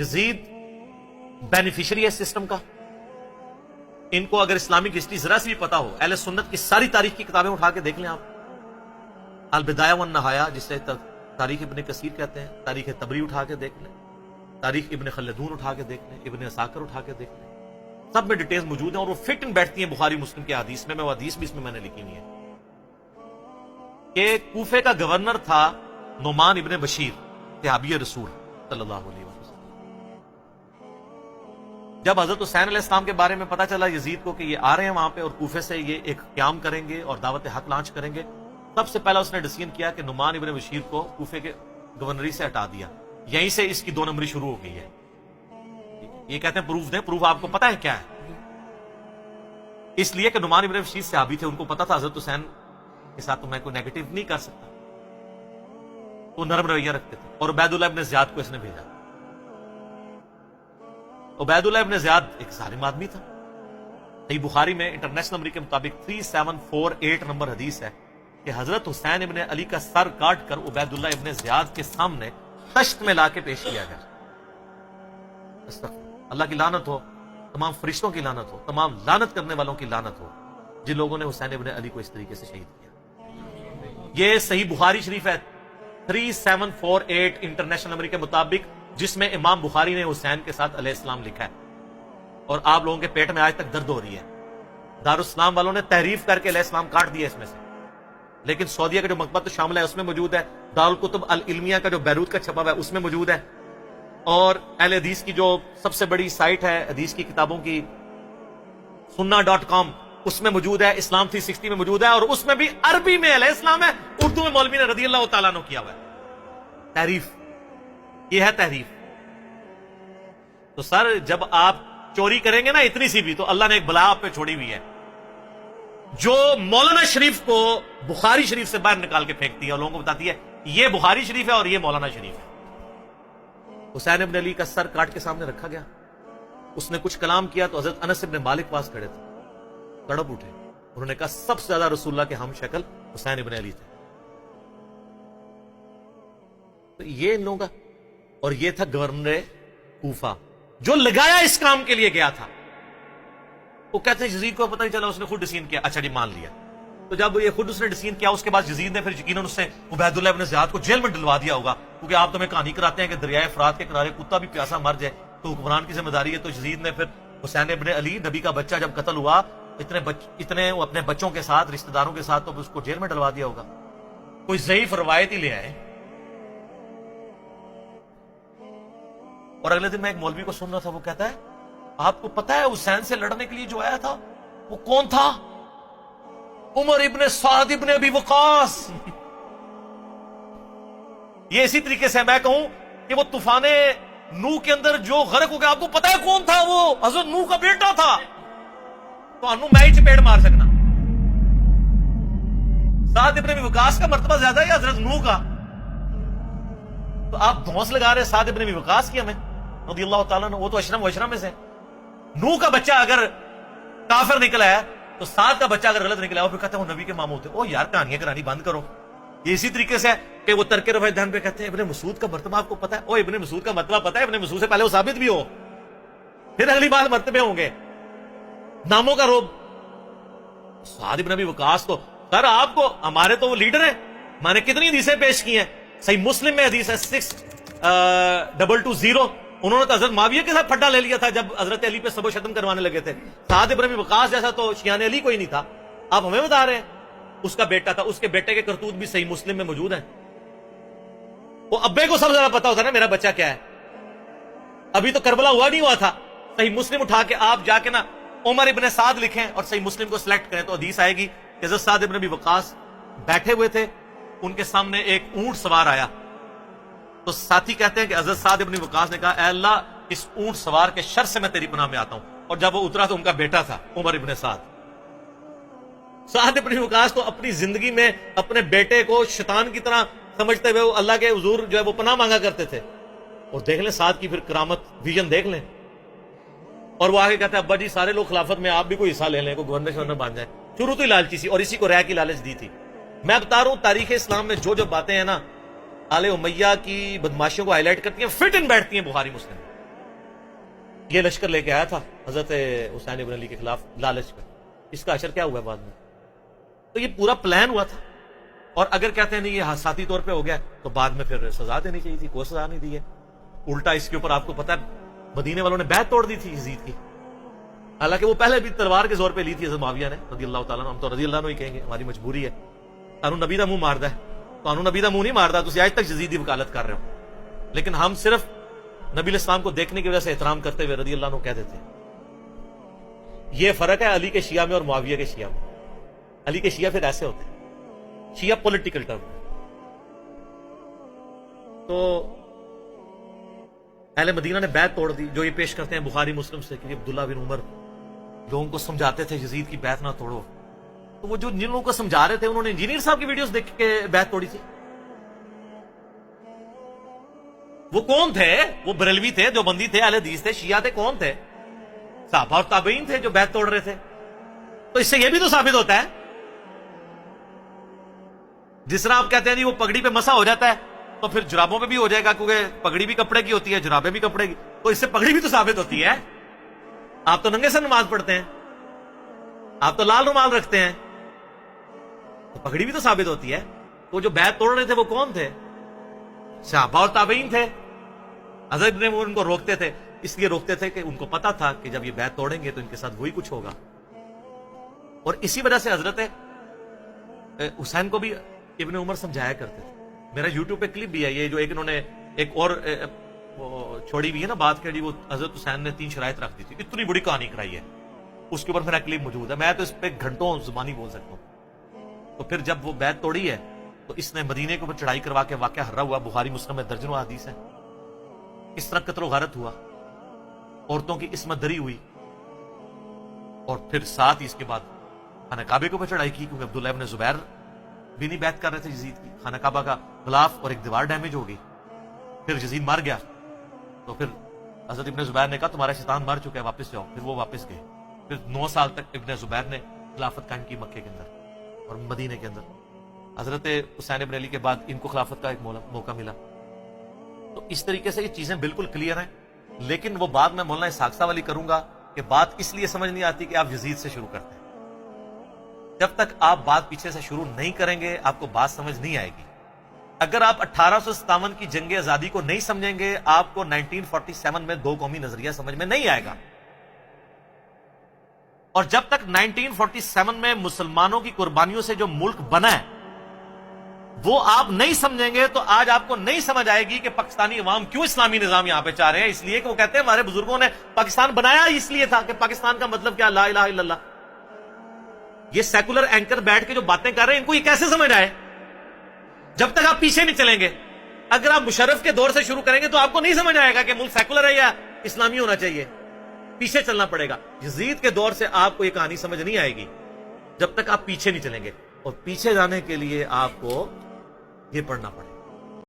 یزید beneficiary ہے اس system کا. ان کو اگر اسلامک ہسٹری ذرا سی بھی پتا ہو، اہل سنت کی ساری تاریخ کی کتابیں اٹھا کے دیکھ لیں آپ. البدایہ والنہایہ جسے تاریخ ابن کثیر کہتے ہیں، تاریخ طبری اٹھا کے دیکھ لیں، تاریخ ابن خلدون اٹھا کے دیکھ لیں، ابن عساکر اٹھا کے دیکھ لیں، سب میں ڈیٹیلز موجود ہیں اور وہ فٹ ان بیٹھتی ہیں بخاری مسلم کے حدیث میں. وہ حدیث بھی اس میں نے لکھی نہیں ہے کہ کوفے کا گورنر تھا نعمان ابن بشیر صحابی رسول صلی اللہ علیہ وسلم. جب حضرت حسین علیہ السلام کے بارے میں پتا چلا یزید کو کہ یہ آ رہے ہیں وہاں پہ اور کوفے سے یہ ایک قیام کریں گے اور دعوت حق لانچ کریں گے، سب سے پہلا اس نے ڈیسیژن کیا کہ نعمان ابن بشیر کو کوفے کے گورنری سے ہٹا دیا. یہیں سے اس کی 2 نمبری شروع ہو گئی ہے. یہ کہتے ہیں پروف دیں، پروف آپ کو پتا ہے کیا ہے؟ اس لیے کہ نعمان ابن بشیر صحابی تھے، ان کو پتا تھا حضرت حسین کے ساتھ تو میں کوئی نیگیٹو نہیں کر سکتا، تو نرم رویہ رکھتے تھے. اور عبید اللہ ابن زیاد کو اس نے بھیجا. عبید اللہ ابن زیاد ایک ظالم آدمی تھا. صحیح بخاری میں انٹرنیشنل نمبر کے مطابق 3748 نمبر حدیث ہے کہ حضرت حسین ابن علی کا سر کاٹ کر عبید اللہ ابن زیاد کے سامنے تشت میں لا کے پیش کیا گیا. اللہ کی لعنت ہو، تمام فرشتوں کی لعنت ہو، تمام لعنت کرنے والوں کی لعنت ہو جن لوگوں نے حسین ابن علی کو اس طریقے سے شہید کیا. یہ صحیح بخاری شریف ہے 3748 انٹرنیشنل نمبر کے مطابق، جس میں امام بخاری نے حسین کے ساتھ علیہ السلام لکھا ہے. اور آپ لوگوں کے پیٹ میں آج تک درد ہو رہی ہے. دارالاسلام والوں نے تحریف کر کے علیہ السلام کاٹ دیا اس میں سے، لیکن سعودیہ کا جو مکتبۃ شاملہ ہے اس میں موجود ہے، دارالکتب العلمیہ کا جو بیروت کا چھپا ہوا ہے اس میں موجود ہے، اور اہل حدیث کی جو سب سے بڑی سائٹ ہے حدیث کی کتابوں کی sunna.com اس میں موجود ہے، اسلام 360 میں موجود ہے، اور اس میں بھی عربی میں علیہ السلام ہے، اردو میں مولوی نے رضی اللہ تعالیٰ عنہ کیا ہوا ہے. تحریف، یہ ہے تحریف. تو سر جب آپ چوری کریں گے نا اتنی سی بھی، تو اللہ نے ایک بلا آپ پہ چھوڑی ہوئی ہے جو مولانا شریف کو بخاری شریف سے باہر نکال کے پھینکتی ہے اور لوگوں کو بتاتی ہے یہ بخاری شریف ہے اور یہ مولانا شریف ہے. حسین ابن علی کا سر کاٹ کے سامنے رکھا گیا، اس نے کچھ کلام کیا تو حضرت انس ابن مالک پاس کھڑے تھے، تڑپ اٹھے. انہوں نے کہا سب سے زیادہ رسول اللہ کے ہم شکل حسین ابن علی تھے. تو یہ ان لوگوں کا، اور یہ تھا گورنر کوفہ جو لگایا اس کام کے لیے گیا تھا. وہ کہتے ہیں یزید کو پتہ نہیں چلا، اس نے خود ڈیسیژن کیا. اچھا جی مان لیا. تو جب یہ خود اس نے ڈیسیژن کیا، اس کے بعد یزید نے پھر یقیناً اس سے عبید اللہ ابن زیاد کو جیل میں ڈلوا دیا ہوگا، کیونکہ آپ تو ہمیں کہانی کراتے ہیں کہ دریائے فرات کے کنارے کتا بھی پیاسا مر جائے تو حکمران کی ذمہ داری ہے. تو یزید نے پھر حسین ابن علی نبی کا بچہ جب قتل ہوا، اتنے وہ اپنے بچوں کے ساتھ رشتہ داروں کے ساتھ، تو اس کو جیل میں ڈلوا دیا ہوگا. کوئی ضعیف روایت ہی لے آئے. اور اگلے دن میں ایک مولوی کو سن رہا تھا، وہ کہتا ہے آپ کو پتا ہے حسین سے لڑنے کے لیے جو آیا تھا وہ کون تھا؟ عمر ابن سعد ابن ابی وقاص. یہ اسی طریقے سے میں کہوں کہ وہ طوفان نوح کے اندر جو غرق ہو گیا، آپ کو پتا ہے کون تھا؟ وہ حضرت نوح کا بیٹا تھا. تو انو میں ہی چپیڑ مار سکنا. سعد ابن ابی وقاص کا مرتبہ زیادہ ہے یا حضرت نوح کا؟ تو آپ دھونس لگا رہے سعد ابن ابی وقاص کی ہمیں رضی اللہ تعالیٰ عنہ. وہ تو اشرم و اشرم میں سے. نوح کا بچہ اگر کافر نکلا ہے تو سعد کا بچہ اگر غلط نکلا ہے، پھر کہتے ہیں وہ نبی کے ماموں تھے. او یار کہانیاں کرانی بند کرو. یہ اسی طریقے سے کہ وہ ترک رفع دہن پہ کہتے ہیں ابن مسعود کا مرتبہ آپ کو پتا ہے؟ او ابن مسعود کا مرتبہ پتا ہے؟ ابن مسعود سے پہلے وہ ثابت بھی ہو، پھر اگلی بات مرتبے ہوں گے. ناموں کا روب. سعد ابن ابی وقاص تو سر آپ کو، ہمارے تو وہ لیڈر ہیں، میں نے کتنی حدیثیں پیش کی ہیں. صحیح مسلم میں حدیث ہے 6220. انہوں نے تو حضرت معاویہ کے ساتھ پھڈا لے لیا تھا جب حضرت علی پہ سب و شتم کروانے لگے تھے. سعد ابن ابی وقاص جیسا تو شیان علی کوئی نہیں تھا. آپ ہمیں بتا رہے ہیں اس کا بیٹا تھا. اس کے بیٹے کے کرتوت بھی صحیح مسلم میں موجود ہیں. وہ ابے کو سب سے زیادہ پتا ہوتا ہے نا میرا بچہ کیا ہے. ابھی تو کربلا ہوا نہیں ہوا تھا. صحیح مسلم اٹھا کے آپ جا کے نا عمر ابن سعد لکھیں اور صحیح مسلم کو سلیکٹ کریں تو حدیث آئے گی کہ حضرت سعد ابن ابی وقاص بیٹھے ہوئے تھے، ان کے سامنے ایک اونٹ سوار آیا. تو ساتھی کہتے ہیں کہ حضرت سعد ابن وقاص نے کہا اے اللہ اس اونٹ سوار کے شر سے میں تیری پناہ میں آتا ہوں. اور جب وہ اترا تو ان کا بیٹا تھا عمر ابن سعد. سعد ابن وقاص تو اپنی زندگی میں اپنے بیٹے کو شیطان کی طرح سمجھتے ہوئے وہ اللہ کے حضور جو ہے وہ پناہ مانگا کرتے تھے. اور دیکھ لیں سعد کی پھر کرامت ویژن دیکھ لیں. اور وہ آگے کہتے ہیں ابا جی سارے لوگ خلافت میں آپ بھی کوئی حصہ لے لیں، کوئی گورنر شورنر بن جائے. شروع تو ہی لالچی سی اور اسی کو رہ کی لالچ دی تھی. میں بتا رہا ہوں تاریخ اسلام میں جو جو باتیں ہیں نا آل امیہ کی بدماشیوں کو ہائی لائٹ کرتی ہیں، فٹ ان بیٹھتی ہیں بخاری مسلم. یہ لشکر لے کے آیا تھا حضرت حسین ابن علی کے خلاف لالچ میں، اس کا اشر کیا ہوا بعد میں؟ تو یہ پورا پلان ہوا تھا، اور اگر کہتے ہیں نہیں یہ حادثاتی طور پہ ہو گیا تو بعد میں پھر سزا دینی چاہیے تھی، کوئی سزا نہیں دی ہے۔ الٹا اس کے اوپر آپ کو پتا ہے مدینے والوں نے بیعت توڑ دی تھی یزید کی، حالانکہ وہ پہلے بھی تلوار کے زور پہ لی تھی حضرت معاویہ نے رضی اللہ تعالیٰ عنہ، ہم تو رضی اللہ عنہ ہی کہیں گے، ہماری مجبوری ہے، قانون نبی دا منہ ماردا ہے، قانون نبی دا منہ نہیں ماردا، تو آج تک یزید کی وکالت کر رہے ہو، لیکن ہم صرف نبی علیہ السلام کو دیکھنے کی وجہ سے احترام کرتے ہوئے رضی اللہ عنہ کہہ دیتے ہیں۔ یہ فرق ہے علی کے شیعہ میں اور معاویہ کے شیعہ میں۔ علی کے شیعہ پھر ایسے ہوتے ہیں، شیعہ پولیٹیکل ٹرم، تو اہل مدینہ نے بیعت توڑ دی، جو یہ پیش کرتے ہیں بخاری مسلم سے کہ عبداللہ بن عمر لوگوں کو سمجھاتے تھے یزید کی بیعت نہ توڑو، تو وہ جو جن لوگوں کو سمجھا رہے تھے انہوں نے انجینئر صاحب کی ویڈیوز دیکھ کے بیعت توڑی تھی۔ وہ کون تھے؟ وہ بریلوی تھے، جو بندی تھے، اہل حدیث تھے، شیعہ تھے، کون تھے؟ صحابہ اور تابعین تھے جو بیعت توڑ رہے تھے۔ تو اس سے یہ بھی تو ثابت ہوتا ہے، جس طرح آپ کہتے ہیں جی وہ پگڑی پہ مسا ہو جاتا ہے تو پھر جرابوں پہ بھی ہو جائے گا، کیونکہ پگڑی بھی کپڑے کی ہوتی ہے، جرابیں بھی کپڑے کی، تو اس سے پگڑی بھی تو ثابت ہوتی ہے۔ آپ تو ننگے سے نماز پڑھتے ہیں، آپ تو لال رومال رکھتے ہیں، تو پگڑی بھی تو ثابت ہوتی ہے۔ تو جو بیعت توڑ رہے تھے وہ کون تھے؟ صحابہ اور تابعین تھے۔ حضرت نے ان کو روکتے تھے، اس لیے روکتے تھے کہ ان کو پتا تھا کہ جب یہ بیعت توڑیں گے تو ان کے ساتھ وہی کچھ ہوگا، اور اسی وجہ سے حضرت حسین کو بھی ابن عمر سمجھایا کرتے تھے۔ میرا یوٹیوب پہ کلپ بھی ہے یہ، جو ایک انہوں نے ایک اور چھوڑی بھی ہے نا بات کہ وہ حضرت حسین نے 3 شرائط رکھ دی تھی، اتنی بڑی کہانی کرائی ہے، اس کے اوپر میرا کلپ موجود ہے، میں تو اس پہ گھنٹوں زبانی بول سکتا ہوں۔ تو پھر جب وہ بیعت توڑی ہے تو اس نے مدینے کے اوپر چڑھائی کروا کے واقعہ ہرا ہوا، بخاری مسلم میں درجنوں حدیث ہے، اس طرح قتل و غارت ہوا، عورتوں کی عصمت دری ہوئی، اور پھر ساتھ ہی اس کے بعد خانہ کعبے کے اوپر چڑھائی کی، کیونکہ عبداللہ ابن زبیر بھی نہیں بیعت کر رہے تھے یزید کی، خانہ کعبہ کا غلاف اور ایک دیوار ڈیمیج ہو گئی، پھر یزید مر گیا، تو پھر حضرت ابن زبیر نے کہا تمہارا شیطان مر چکا ہے، واپس جاؤ، پھر وہ واپس گئے، پھر 9 سال تک ابن زبیر نے خلافت قائم کی مکے کے اندر اور مدینے کے اندر۔ حضرت حسین ابن علی کے بعد ان کو خلافت کا ایک موقع ملا۔ تو اس طریقے سے یہ چیزیں بالکل کلیئر ہیں، لیکن وہ بات میں مولانا اسحاق صاحب والی کروں گا کہ بات اس لیے سمجھ نہیں آتی کہ آپ یزید سے شروع کرتے ہیں۔ جب تک آپ بات پیچھے سے شروع نہیں کریں گے آپ کو بات سمجھ نہیں آئے گی۔ اگر آپ 1857 کی جنگ آزادی کو نہیں سمجھیں گے آپ کو 1947 میں 2 قومی نظریہ سمجھ میں نہیں آئے گا، اور جب تک 1947 میں مسلمانوں کی قربانیوں سے جو ملک بنا ہے وہ آپ نہیں سمجھیں گے تو آج آپ کو نہیں سمجھ آئے گی کہ پاکستانی عوام کیوں اسلامی نظام یہاں پہ چاہ رہے ہیں۔ اس لیے کہ وہ کہتے ہیں ہمارے بزرگوں نے پاکستان بنایا اس لیے تھا کہ پاکستان کا مطلب کیا، لا الہ الا اللہ۔ یہ سیکولر اینکر بیٹھ کے جو باتیں کر رہے ہیں ان کو یہ کیسے سمجھ آئے؟ جب تک آپ پیچھے نہیں چلیں گے۔ اگر آپ مشرف کے دور سے شروع کریں گے تو آپ کو نہیں سمجھ آئے گا کہ ملک سیکولر ہے یا اسلامی ہونا چاہیے، پیچھے چلنا پڑے گا۔ یزید کے دور سے آپ کو یہ کہانی سمجھ نہیں آئے گی جب تک آپ پیچھے نہیں چلیں گے، اور پیچھے جانے کے لیے آپ کو یہ پڑھنا پڑے گا۔